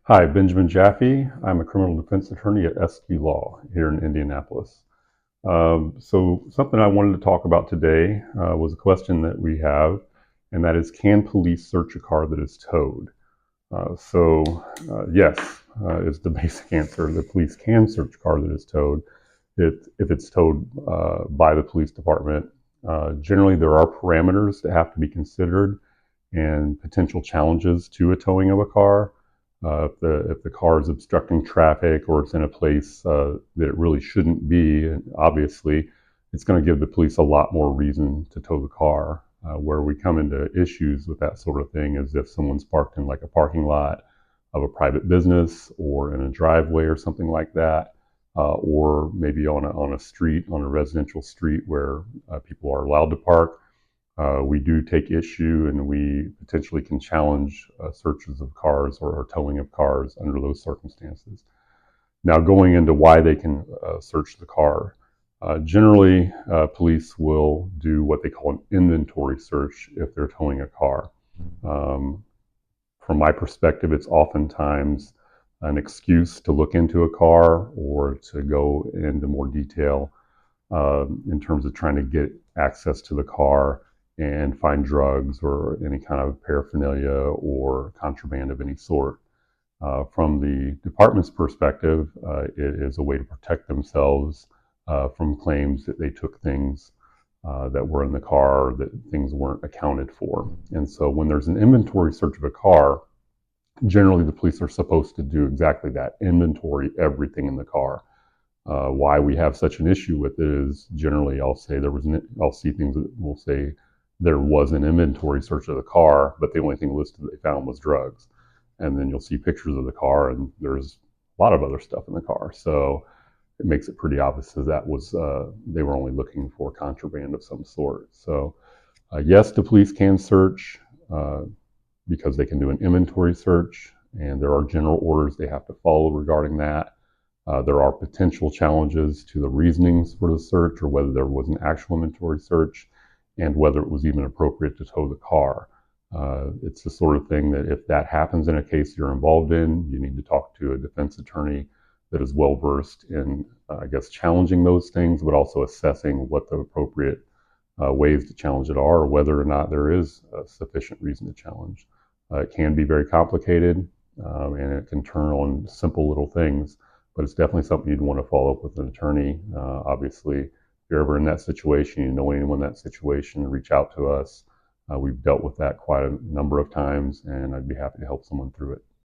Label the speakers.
Speaker 1: Hi, Benjamin Jaffe. I'm a criminal defense attorney at SQ Law here in Indianapolis. So something I wanted to talk about today was a question that we have, and that is, can police search a car that is towed? Yes, is the basic answer. The police can search a car that is towed if it's towed by the police department. Generally, there are parameters that have to be considered and potential challenges to a towing of a car. If the car is obstructing traffic or it's in a place that it really shouldn't be, obviously, it's going to give the police a lot more reason to tow the car. Where we come into issues with that sort of thing is if someone's parked in like a parking lot of a private business or in a driveway or something like that, or maybe on a street, on a residential street where people are allowed to park. We do take issue and we potentially can challenge searches of cars or towing of cars under those circumstances. Now, going into why they can search the car, generally police will do what they call an inventory search if they're towing a car. Um, from my perspective, it's oftentimes an excuse to look into a car or to go into more detail in terms of trying to get access to the car and find drugs or any kind of paraphernalia or contraband of any sort. From the department's perspective, it is a way to protect themselves from claims that they took things that were in the car, that things weren't accounted for. And so when there's an inventory search of a car, generally the police are supposed to do exactly that, inventory everything in the car. Why we have such an issue with it is generally I'll see things that will say there was an inventory search of the car, but the only thing listed that they found was drugs. And then you'll see pictures of the car and there's a lot of other stuff in the car. So it makes it pretty obvious that they were only looking for contraband of some sort. So yes, the police can search because they can do an inventory search, and there are general orders they have to follow regarding that. There are potential challenges to the reasonings for the search, or whether there was an actual inventory search, and whether it was even appropriate to tow the car. It's the sort of thing that if that happens in a case you're involved in, you need to talk to a defense attorney that is well versed in, I guess, challenging those things, but also assessing what the appropriate ways to challenge it are, or whether or not there is sufficient reason to challenge. It can be very complicated, and it can turn on simple little things, but it's definitely something you'd want to follow up with an attorney. Obviously, if you're ever in that situation, you know anyone in that situation, reach out to us. We've dealt with that quite a number of times, and I'd be happy to help someone through it.